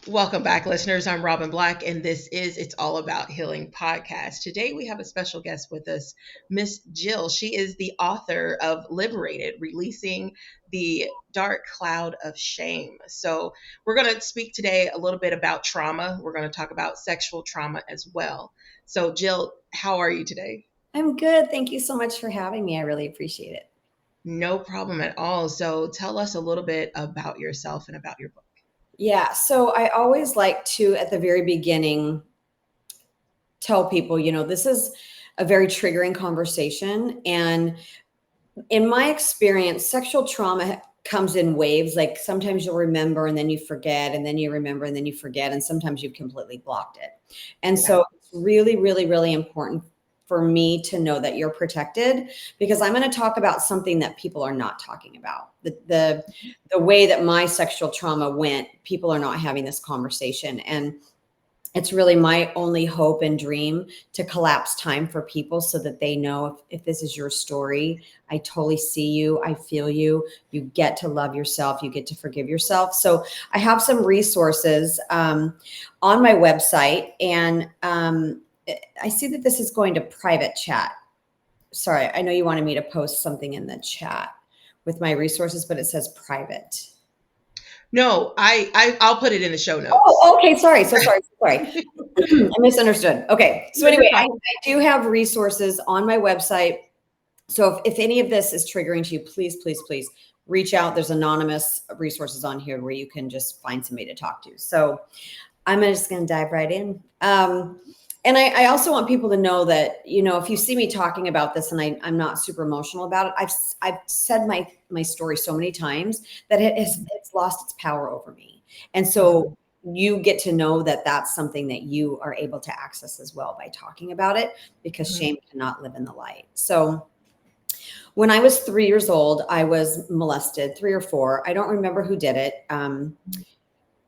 Welcome back, listeners. I'm Robin Black, and this is It's All About Healing podcast. Today, we have a special guest with us, Miss Jill. She is the author of Liberated, Releasing the Dark Cloud of Shame. So, we're going to speak today a little bit about trauma. We're going to talk about sexual trauma as well. So, Jill, how are you today? I'm good. Thank you so much for having me. I really appreciate it. No problem at all. So, tell us a little bit about yourself and about your book. Yeah. So I always like to, at the very beginning, tell people, this is a very triggering conversation. And in my experience, sexual trauma comes in waves. Like sometimes you'll remember and then you forget, and then you remember and then you forget. And sometimes you've completely blocked it. And Yeah. so it's really, really, really important for me to know that you're protected, because I'm going to talk about something that people are not talking about. The way that my sexual trauma went, people are not having this conversation. And it's really my only hope and dream to collapse time for people so that they know if this is your story, I totally see you. I feel you. You get to love yourself. You get to forgive yourself. So I have some resources on my website, and I see that this is going to private chat. Sorry, I know you wanted me to post something in the chat with my resources, but it says private. No, I'll put it in the show notes. Oh, okay. Sorry. So sorry. I misunderstood. Okay. So No, you're anyway, I fine. do have resources on my website. So if any of this is triggering to you, please, please, please reach out. There's anonymous resources on here where you can just find somebody to talk to. So I'm just going to dive right in. And I also want people to know that, if you see me talking about this and I'm not super emotional about it, I've said my story so many times that it's lost its power over me. And so you get to know that that's something that you are able to access as well by talking about it, because shame cannot live in the light. So when I was 3 years old, I was molested, 3 or 4. I don't remember who did it.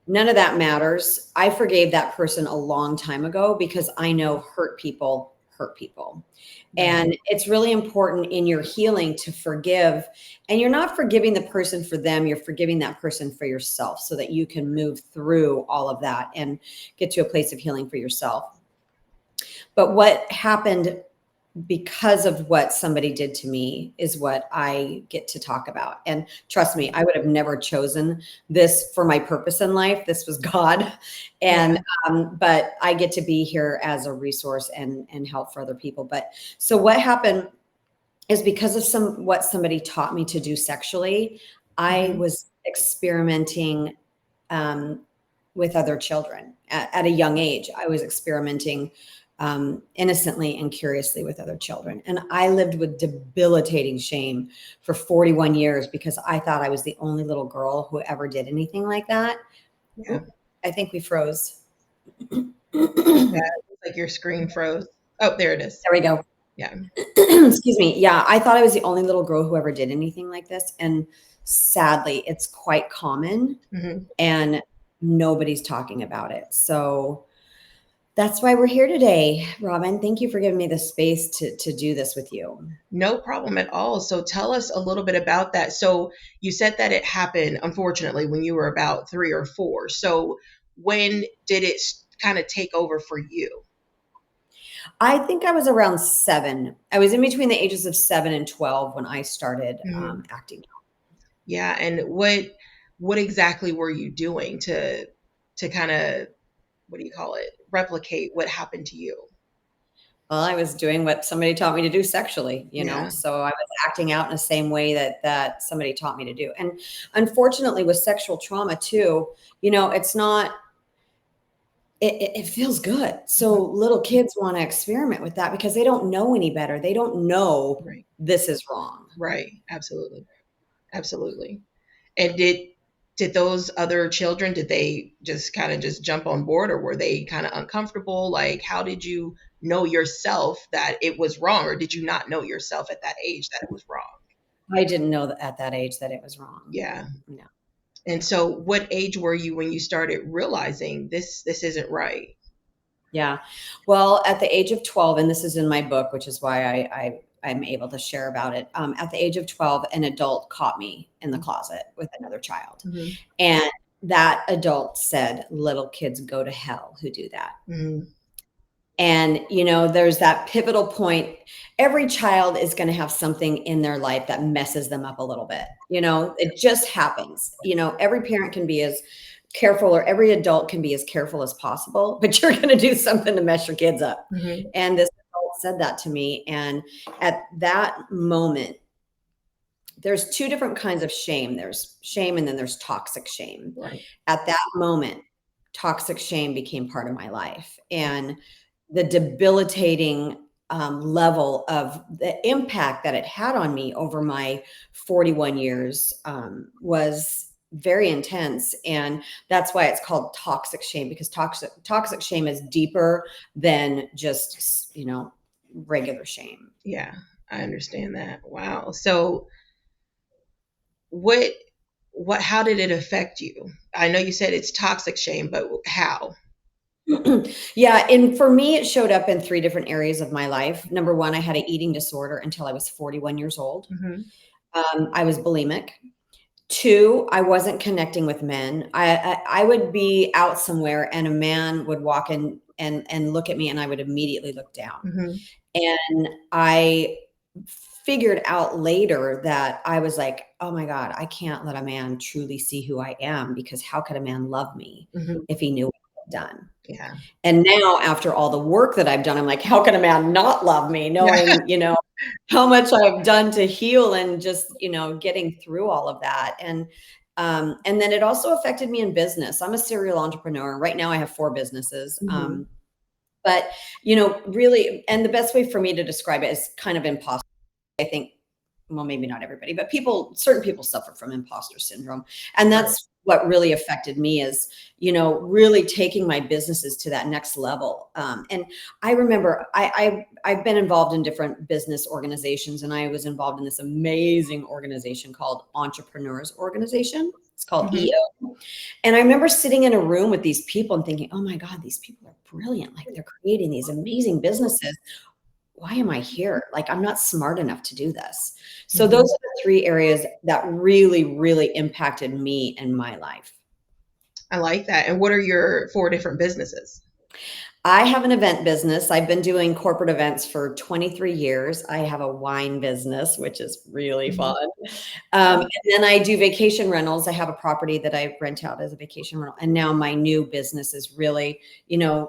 None of that matters. I forgave that person a long time ago, because I know hurt people hurt people. And it's really important in your healing to forgive. And you're not forgiving the person for them, you're forgiving that person for yourself, so that you can move through all of that and get to a place of healing for yourself. But what happened because of what somebody did to me is what I get to talk about. And trust me, I would have never chosen this for my purpose in life. This was God. And, but I get to be here as a resource and help for other people. But so what happened is, because of what somebody taught me to do sexually, I was experimenting with other children at a young age. I was experimenting innocently and curiously with other children. And I lived with debilitating shame for 41 years, because I thought I was the only little girl who ever did anything like that. Yeah. I think we froze. Yeah, it looks like your screen froze. Oh, there it is. There we go. Yeah. Excuse me. Yeah, I thought I was the only little girl who ever did anything like this. And sadly, it's quite common, and nobody's talking about it. So that's why we're here today, Robin. Thank you for giving me the space to do this with you. No problem at all. So tell us a little bit about that. So you said that it happened, unfortunately, when you were about 3 or 4. So when did it kind of take over for you? I think I was around 7. I was in between the ages of 7 and 12 when I started acting out. Yeah. And what exactly were you doing to kind of, what do you call it, replicate what happened to you? Well, I was doing what somebody taught me to do sexually, Yeah. so I was acting out in the same way that somebody taught me to do. And unfortunately, with sexual trauma too, it's not, it feels good. So little kids want to experiment with that because they don't know any better. They don't know Right. this is wrong. Right. Absolutely. Absolutely. And did those other children, did they just kind of just jump on board, or were they kind of uncomfortable? Like, how did you know yourself that it was wrong, or did you not know yourself at that age that it was wrong? I didn't know that at that age that it was wrong. Yeah. No. And so what age were you when you started realizing this isn't right? Yeah. Well, at the age of 12, and this is in my book, which is why I'm able to share about it. At the age of 12, an adult caught me in the closet with another child. And that adult said, little kids go to hell who do that. Mm-hmm. And, there's that pivotal point. Every child is going to have something in their life that messes them up a little bit. It just happens. Every parent can be as careful, or every adult can be as careful as possible, but you're going to do something to mess your kids up. Mm-hmm. And this adult said that to me. And at that moment, there's two different kinds of shame. There's shame, and then there's toxic shame. Right. At that moment, toxic shame became part of my life. And the debilitating level of the impact that it had on me over my 41 years was very intense. And that's why it's called toxic shame, because toxic shame is deeper than just, regular shame. Yeah, I understand that. Wow. So what how did it affect you? I know you said it's toxic shame, but how? Yeah. And for me, it showed up in three different areas of my life. Number one, I had an eating disorder until I was 41 years old. Mm-hmm. I was bulimic. Two, I wasn't connecting with men. I would be out somewhere and a man would walk in and look at me, and I would immediately look down. Mm-hmm. And I figured out later that I was like, oh my God, I can't let a man truly see who I am, because how could a man love me Mm-hmm. if he knew what I'd done? Yeah. And now, after all the work that I've done, I'm like, how can a man not love me, knowing, how much I've done to heal, and just, getting through all of that. And then it also affected me in business. I'm a serial entrepreneur. Right now I have 4 businesses. Mm-hmm. But, really, and the best way for me to describe it is kind of imposter. I think, well, maybe not everybody, but certain people suffer from imposter syndrome. And that's what really affected me, is, really taking my businesses to that next level. And I remember I've been involved in different business organizations, and I was involved in this amazing organization called Entrepreneurs Organization. It's called Mm-hmm. EO. And I remember sitting in a room with these people and thinking, oh my God, these people are brilliant. Like, they're creating these amazing businesses. Why am I here? Like, I'm not smart enough to do this. So Mm-hmm. those are the 3 areas that really, really impacted me and my life. I like that. And what are your 4 different businesses? I have an event business. I've been doing corporate events for 23 years. I have a wine business, which is really Mm-hmm. fun. And then I do vacation rentals. I have a property that I rent out as a vacation rental. And now my new business is really,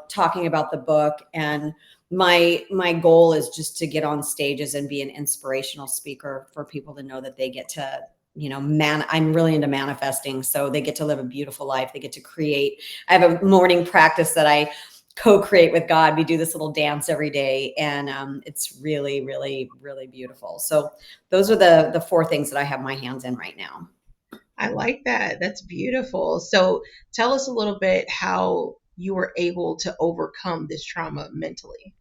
talking about the book. And my goal is just to get on stages and be an inspirational speaker for people to know that they get to, I'm really into manifesting. So they get to live a beautiful life. They get to create. I have a morning practice that I co-create with God. We do this little dance every day, and it's really, really, really beautiful. So those are the 4 things that I have my hands in right now. I like that. That's beautiful. So tell us a little bit how you were able to overcome this trauma mentally.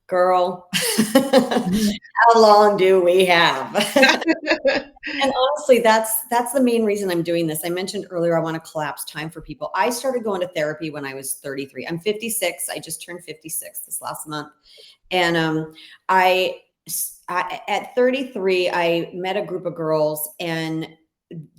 Girl, how long do we have? And honestly, that's the main reason I'm doing this. I mentioned earlier, I want to collapse time for people. I started going to therapy when I was 33. I'm 56. I just turned 56 this last month. And I at 33, I met a group of girls, and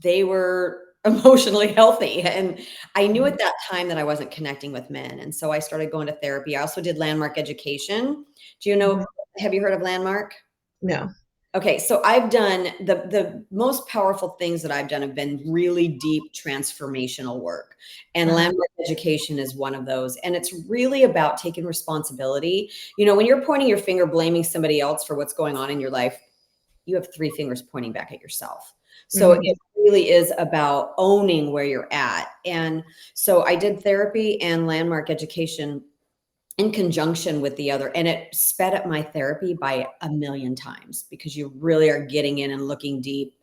they were emotionally healthy. And I knew at that time that I wasn't connecting with men. And so I started going to therapy. I also did landmark education. Do you know, have you heard of landmark? No. Okay, so I've done the most powerful things that I've done have been really deep transformational work. And landmark education is one of those. And it's really about taking responsibility. When you're pointing your finger, blaming somebody else for what's going on in your life, you have 3 fingers pointing back at yourself. So it really is about owning where you're at. And so I did therapy and landmark education in conjunction with the other, and it sped up my therapy by 1,000,000 times, because you really are getting in and looking deep.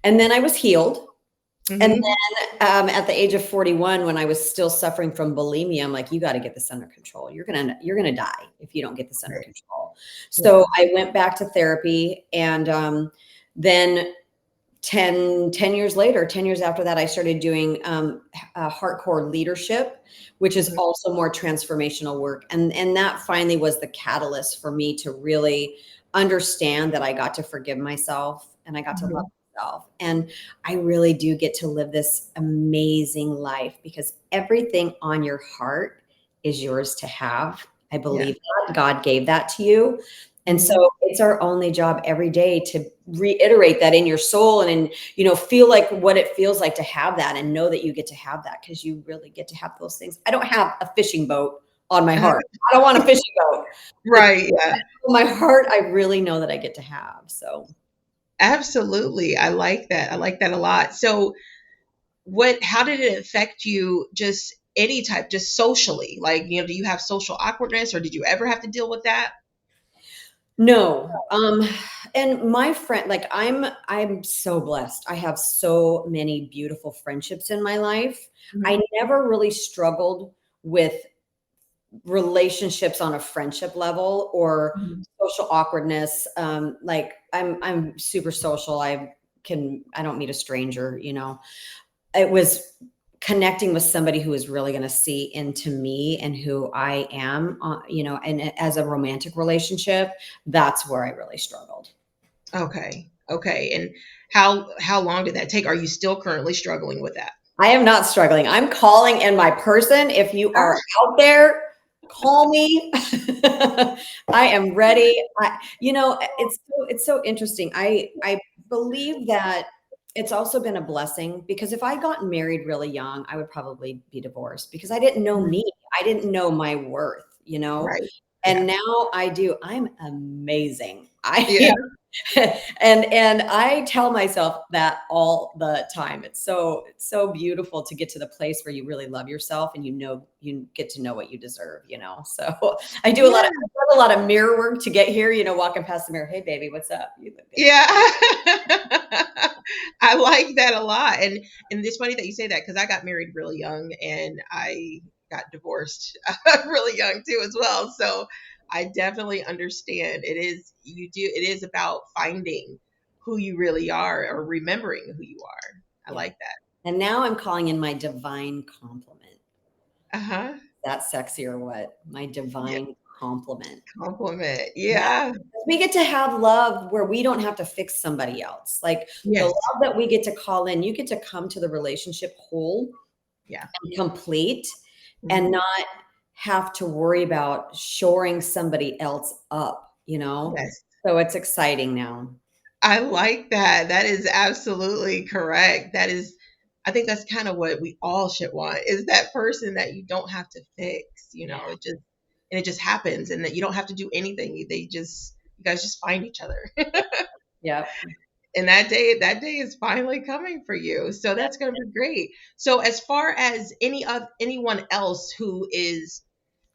And then I was healed. And then at the age of 41, when I was still suffering from bulimia, I'm like, you got to get this under control. You're gonna die if you don't get this under control. So I went back to therapy, and then 10 years later, 10 years after that, I started doing hardcore leadership, which is also more transformational work. And that finally was the catalyst for me to really understand that I got to forgive myself, and I got to love myself. And I really do get to live this amazing life because everything on your heart is yours to have. I Yeah. believe that God gave that to you. And Mhm. so it's our only job every day to reiterate that in your soul and in, feel like what it feels like to have that and know that you get to have that because you really get to have those things. I don't have a fishing boat on my heart. I don't want a fishing boat. But Right. Yeah. on my heart, I really know that I get to have. So Absolutely. I like that. I like that a lot. So, how did it affect you just any type, just socially? Like, do you have social awkwardness or did you ever have to deal with that? no. And my friend, like I'm so blessed. I have so many beautiful friendships in my life. Mhm. I never really struggled with relationships on a friendship level or Mhm. social awkwardness. Like I'm super social. I don't meet a stranger, It was connecting with somebody who is really going to see into me and who I am, and as a romantic relationship, that's where I really struggled. Okay. Okay. And how long did that take? Are you still currently struggling with that? I am not struggling. I'm calling in my person. If you are out there, call me. I am ready. It's so interesting. I believe that it's also been a blessing because if I got married really young, I would probably be divorced because I didn't know Mhm. me. I didn't know my worth. Right. And Yeah. now I do. I'm amazing. Yeah. And I tell myself that all the time. It's so beautiful to get to the place where you really love yourself and you get to know what you deserve. So Yeah. I do a lot of mirror work to get here, walking past the mirror. Hey baby, what's up? You look good. Yeah. I like that a lot. And it's funny that you say that because I got married really young and I got divorced really young too as well. So I definitely understand. It is about finding who you really are or remembering who you are. I Yeah. like that. And now I'm calling in my divine compliment. Uh-huh. That sexy or what? My Yeah. divine compliment. Compliment. Yeah. Yeah. We get to have love where we don't have to fix somebody else. Like the Yes. love that we get to call in, you get to come to the relationship whole Yeah. and complete and Mhm. not have to worry about shoring somebody else up. Yes. So it's exciting now. I like that. That is absolutely correct. I think that's kind of what we all should want is that person that you don't have to fix, Yeah. it just happens and that you don't have to do anything. You guys just find each other. Yep. And that day is finally coming for you. So that's going to be great. So as far as anyone else who is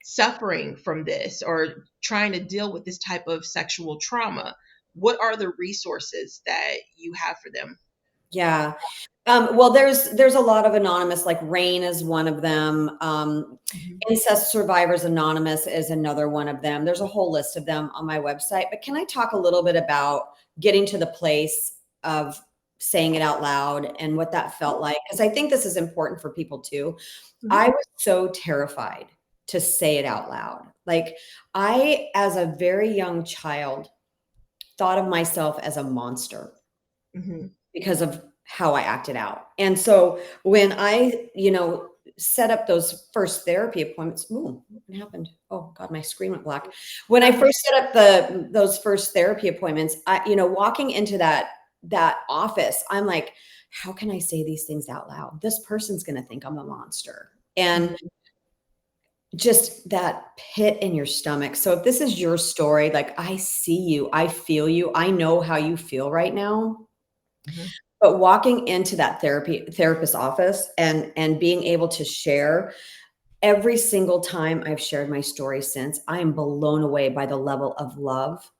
suffering from this or trying to deal with this type of sexual trauma, what are the resources that you have for them? Yeah. Well, there's a lot of anonymous, like Rain is one of them. Mhm. Incest Survivors Anonymous is another one of them. There's a whole list of them on my website. But can I talk a little bit about getting to the place of saying it out loud and what that felt like? Because I think this is important for people too. I Mhm. was so terrified to say it out loud. Like I, as a very young child, thought of myself as a monster Mhm. because of how I acted out. And so when I, set up those first therapy appointments, ooh, what happened? Oh God, my screen went black. When I Uh-huh. first set up those first therapy appointments, walking into that office, I'm like, how can I say these things out loud? This person's going to think I'm a monster. And Mhm. just that pit in your stomach. So if this is your story, like I see you, I feel you, I know how you feel right now. Mhm. But walking into that therapist office and being able to share every single time I've shared my story since, I am blown away by the level of love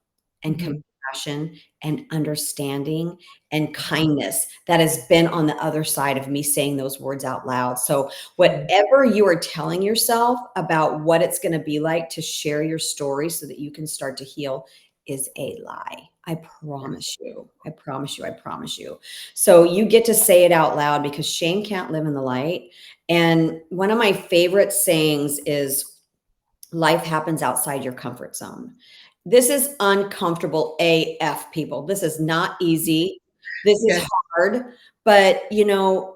and Mhm. compassion and understanding and kindness that has been on the other side of me saying those words out loud. So Mhm. whatever you are telling yourself about what it's going to be like to share your story so that you can start to heal is a lie. I promise you. I promise you. I promise you. So you get to say it out loud because shame can't live in the light. And one of my favorite sayings is life happens outside your comfort zone. This is uncomfortable AF, people. This is not easy. This is Yes. hard, but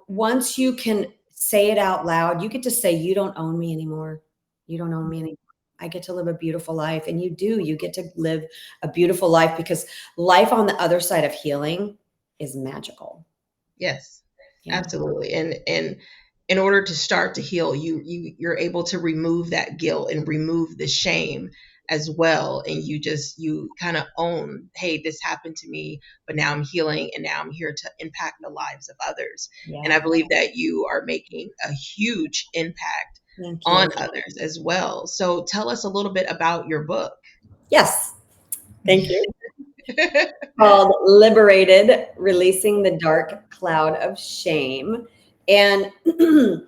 once you can say it out loud, you get to say, you don't own me anymore. You don't own me anymore. I get to live a beautiful life. And you do, you get to live a beautiful life, because life on the other side of healing is magical. Yes, Yeah. absolutely. And in order to start to heal, you're able to remove that guilt and remove the shame as well. And you kind of own, hey, this happened to me, but now I'm healing and now I'm here to impact the lives of others. And I Yeah. believe that you are making a huge impact Thank on you. others as well. So tell us a little bit about your book. Yes. Thank you. Called Liberated, Releasing the Dark Cloud of Shame. And the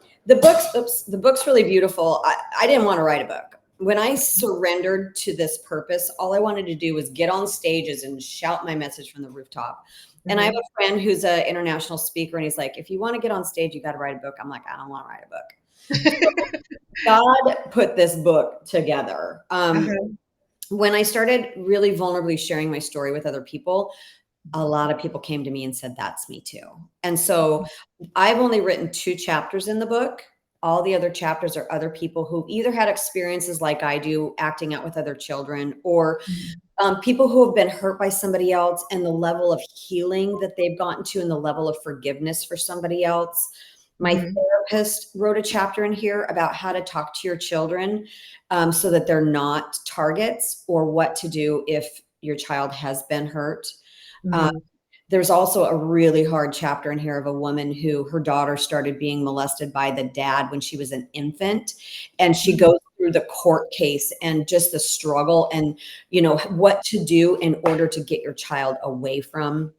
book's really beautiful. I didn't want to write a book. When I surrendered to this purpose, all I wanted to do was get on stages and shout my message from the rooftop. And I have Mhm. a friend who's an international speaker, and he's like, if you want to get on stage, you got to write a book. I'm like, I don't want to write a book. God put this book together. Uh-huh. When I started really vulnerably sharing my story with other people, a lot of people came to me and said, that's me too. And so I've only written 2 chapters in the book. All the other chapters are other people who either had experiences like I do, acting out with other children, or people who have been hurt by somebody else, and the level of healing that they've gotten to, and the level of forgiveness for somebody else. My Mhm. therapist wrote a chapter in here about how to talk to your children, so that they're not targets, or what to do if your child has been hurt. Uh, Mhm. there's also a really hard chapter in here of a woman who her daughter started being molested by the dad when she was an infant. And she Mhm. goes through the court case and just the struggle, and, what to do in order to get your child away from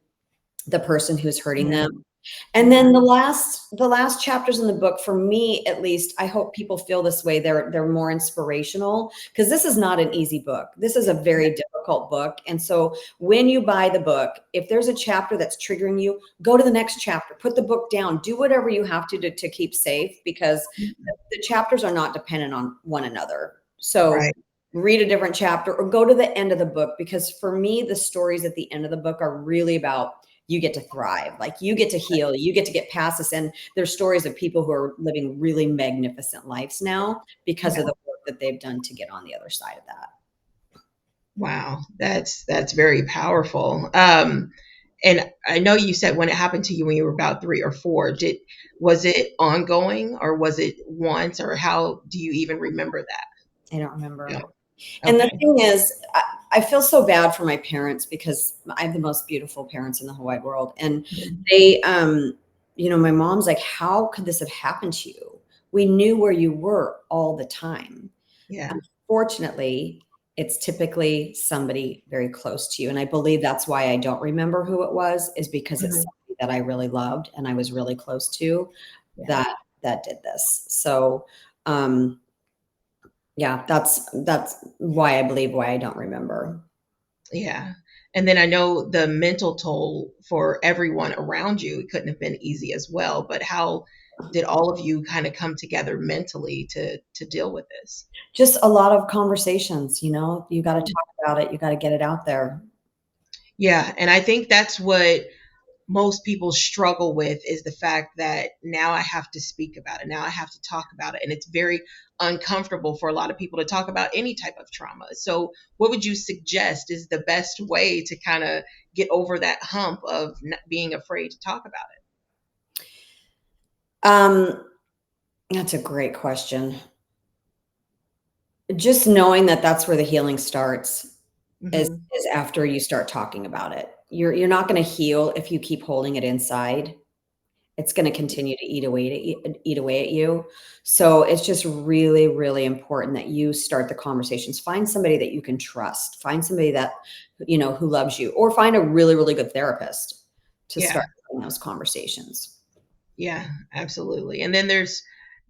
the person who's hurting them. Mhm. And then Okay. the last chapters in the book, for me at least, I hope people feel this way. They're more inspirational, because this is not an easy book. This is a very difficult book. And so when you buy the book, if there's a chapter that's triggering you, go to the next chapter, put the book down, do whatever you have to keep safe, because the chapters are not dependent on one another. So Right. read a different chapter, or go to the end of the book, because for me, the stories at the end of the book are really about, you get to thrive, like you get to heal, you get to get past this. And there's stories of people who are living really magnificent lives now because Yeah. of the work that they've done to get on the other side of that. Wow, that's very powerful. And I know you said when it happened to you when you were about 3 or 4, was it ongoing or was it once, or how do you even remember that? I don't remember. No. And the Okay. thing is, I feel so bad for my parents, because I have the most beautiful parents in the whole wide world. And Mhm. they, my mom's like, how could this have happened to you? We knew where you were all the time. Yeah. Unfortunately, it's typically somebody very close to you. And I believe that's why I don't remember who it was, is because it's Mhm. somebody that I really loved and I was really close to, Yeah. that did this. So, um, yeah, that's why I believe why I don't remember. Yeah. And then I know the mental toll for everyone around you, it couldn't have been easy as well. But how did all of you kind of come together mentally to deal with this? Just a lot of conversations, you got to talk about it. You got to get it out there. Yeah, and I think that's what most people struggle with is the fact that now I have to speak about it. Now I have to talk about it. And it's very uncomfortable for a lot of people to talk about any type of trauma. So, what would you suggest is the best way to kind of get over that hump of not being afraid to talk about Um, that's a great question. Just knowing that that's where the healing starts it? is after you start talking about it. You're not going to heal if you keep holding it inside. It's going to continue to eat away at you. So it's just really, really important that you start the conversations. Find somebody that you can trust. Find somebody that who loves you, or find a really, really good therapist to Yeah, start having those conversations. yeah, absolutely. And then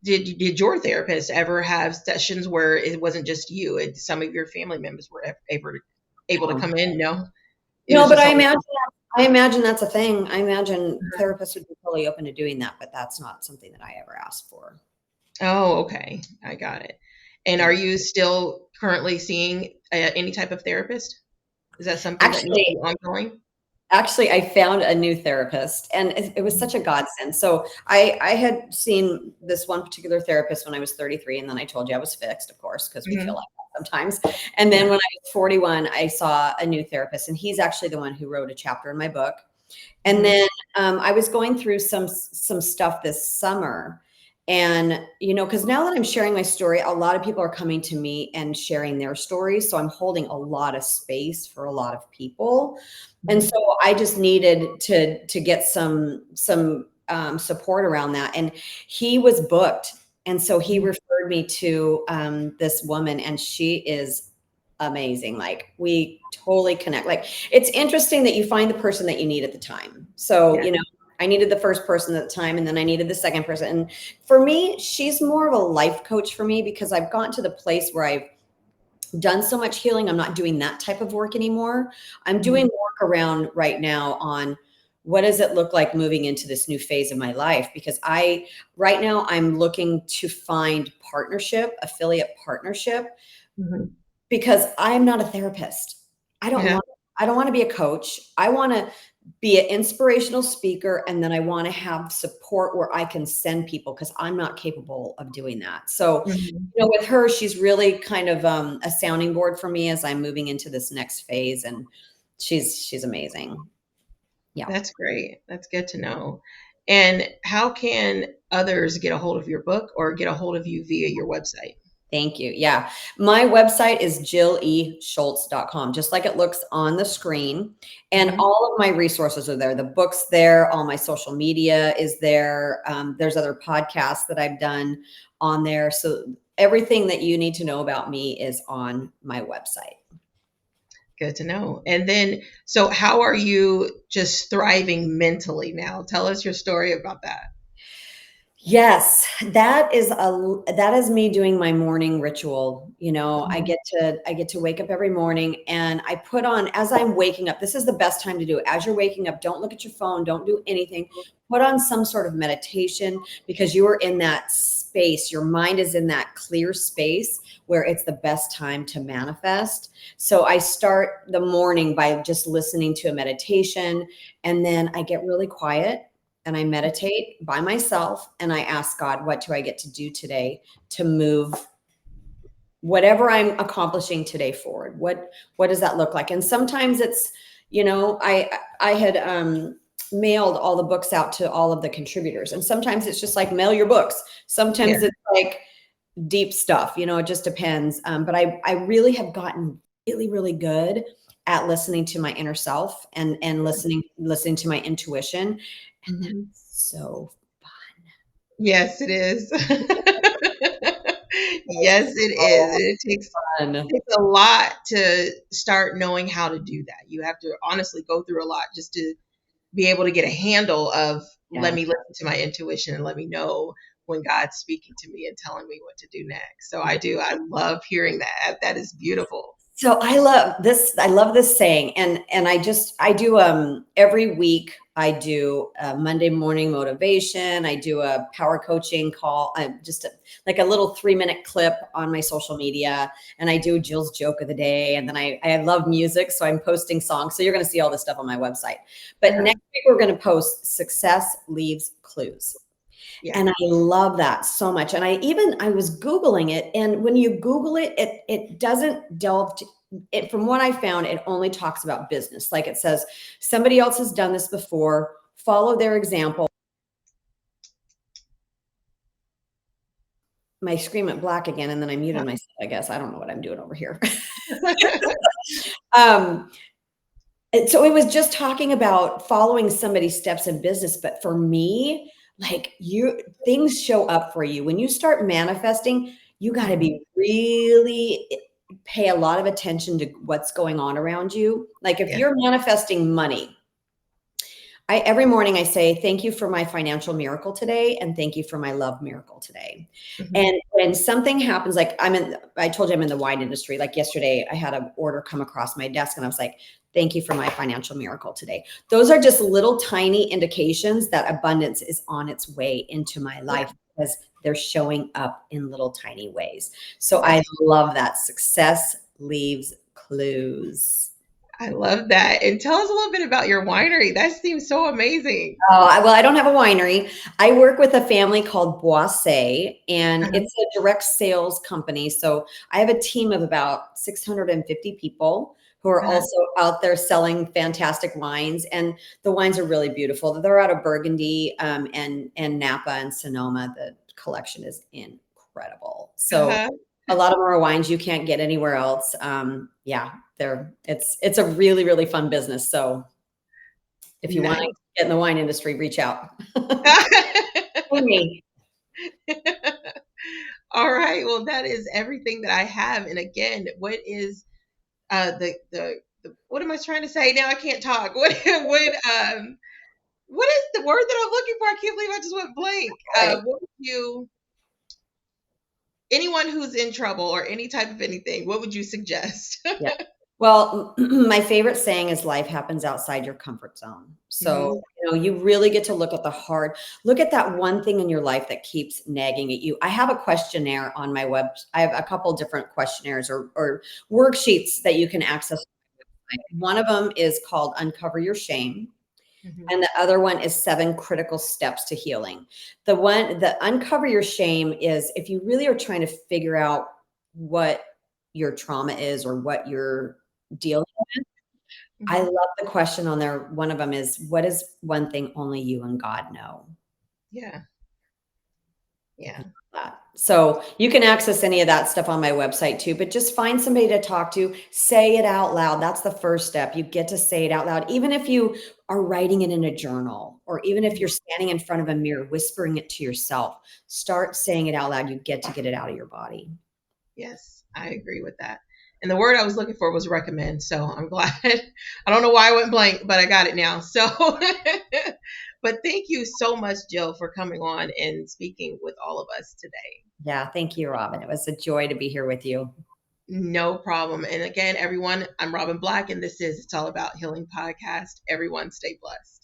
did your therapist ever have sessions where it wasn't just you, some of your family members were able to Um, come in? No, it no, was but just I all. imagine that's a thing. I imagine therapists would be totally open to doing that, but that's not something that I ever asked for. Oh, okay. I got it. And Yeah. are you still currently seeing any type of therapist? Is that something that needs to be Actually, ongoing? Actually, I found a new therapist, and it was such a godsend. So I had seen this one particular therapist when I was 33, and then I told you I was fixed, of course, because we feel Mhm. like that sometimes. And then Yeah. when I was 41, I saw a new therapist, and he's actually the one who wrote a chapter in my book. And Mhm. then I was going through some stuff this summer, and because now that I'm sharing my story, a lot of people are coming to me and sharing their stories, so I'm holding a lot of space for a lot of people. And Mhm. so I just needed to get some support around that. And he was booked, and so he Mhm. referred me to this woman, and she is amazing. Like, we totally connect. Like, it's interesting that you find the person that you need at the time. So, Yeah. I needed the first person at the time, and then I needed the second person. And for me, she's more of a life coach for me, because I've gotten to the place where I've done so much healing. I'm not doing that type of work anymore. I'm doing Mhm. work around right now on what does it look like moving into this new phase of my life, because right now I'm looking to find partnership, affiliate partnership, Mhm. because I'm not a therapist. I don't Yeah. want I don't want to be a coach. I want to be an inspirational speaker, and then I want to have support where I can send people, because I'm not capable of doing that. So, Mhm. with her, she's really kind of a sounding board for me as I'm moving into this next phase, and she's amazing. Yeah. That's great. That's good to know. And how can others get a hold of your book or get a hold of you via your website? Thank you. Yeah. My website is jilleshultz.com, just like it looks on the screen. And Mhm. all of my resources are there. The book's there. All my social media is there. There's other podcasts that I've done on there. So everything that you need to know about me is on my website. Good to know. And then, so how are you just thriving mentally now? Tell us your story about that. Yes, that is me doing my morning ritual. I Mhm. get to wake up every morning, and I put on, as I'm waking up. This is the best time to do it. As you're waking up, don't look at your phone, don't do anything. Put on some sort of meditation, because you are in that space. Your mind is in that clear space where it's the best time to manifest. So I start the morning by just listening to a meditation, and then I get really quiet and I meditate by myself, and I ask God, what do I get to do today to move whatever I'm accomplishing today forward? What does that look like? And sometimes it's, I had mailed all the books out to all of the contributors, and sometimes it's just like, mail your books. Yeah. Sometimes it's like deep stuff, it just depends. But I really have gotten really, really good at listening to my inner self, and listening to my intuition. And Mhm. that's so Yes, it is. Yes, it is. It fun. takes a lot to start knowing how to do that. You have to honestly go through a lot just to be able to get a handle of, let Yeah. me listen to my intuition and let me know when God's speaking to me and telling me what to do next. So I do. I love hearing that. That is beautiful. So I love this. I love this saying, and I do every week. I do a Monday morning motivation. I do a power coaching call. Just like a little 3-minute clip on my social media, and I do Jill's joke of the day. And then I love music, so I'm posting songs. So you're going to see all this stuff on my website. But Uh-huh. next week we're going to post success leaves clues. Yeah. And I love that so much. And I was Googling it. And when you Google it, it doesn't delve to it. From what I found, it only talks about business. Like, it says, somebody else has done this before, follow their example. My screen went black again, and then I muted myself, I guess. I don't know what I'm doing over here. um, and so it was just talking about following somebody's steps in business. But for me, like, things show up for you when you start manifesting. You got to Mhm. be really pay a lot of attention to what's going on around you. Like, if Yeah. you're manifesting money, every morning I say, thank you for my financial miracle today, and thank you for my love miracle today. Mhm. And when something happens, like, I told you I'm in the wine industry. Like, yesterday I had an order come across my desk, and I was like, thank you for my financial miracle today. Those are just little tiny indications that abundance is on its way into my Yeah. life, because they're showing up in little tiny ways. So I Yes. love that. Success leaves clues. I love that. And tell us a little bit about your winery. That seems so amazing. Well, I don't have a winery. I work with a family called Boisset, and Uh-huh. it's a direct sales company. So I have a team of about 650 people who are Uh-huh. also out there selling fantastic wines, and the wines are really beautiful. They're out of Burgundy, and Napa and Sonoma. The collection is incredible. So Uh-huh. a lot of them are wines you can't get anywhere else. Yeah, it's a really really fun business. So if you want to Nice. get in the wine industry, reach out. Me. All right. Well, that is everything that I have. And again, what is the what am I trying to say? Now I can't talk. What is the word that I'm looking for? I can't believe I just went blank. Right. What would you anyone who's in trouble or any type of anything, what would you suggest? Yeah. Well, my favorite saying is life happens outside your comfort zone. Hmm. So, you really get to look at that one thing in your life that keeps nagging at you. I have a questionnaire on my web. I have a couple different questionnaires or worksheets that you can access. One of them is called Uncover Your Shame. Hmm. And the other one is 7 critical steps to healing. The uncover your shame is if you really are trying to figure out what your trauma is or what you're dealing with. I Hmm. love the question on there. One of them is, what is one thing only you and God know? Yeah. Yeah. That. So you can access any of that stuff on my website too, but just find somebody to talk to, say it out loud. That's the first step. You get to say it out loud, even if you are writing it in a journal, or even if Mhm. you're standing in front of a mirror, whispering it to yourself, start saying it out loud. You get to get it out of your body. Yes, I agree with that. And the word I was looking for was recommend. So I'm glad. I don't know why I went blank, but I got it now. So, but thank you so much, Jill, for coming on and speaking with all of us today. Yeah. Thank you, Robin. It was a joy to be here with you. No problem. And again, everyone, I'm Robin Black, and this is It's All About Healing Podcast. Everyone, stay blessed.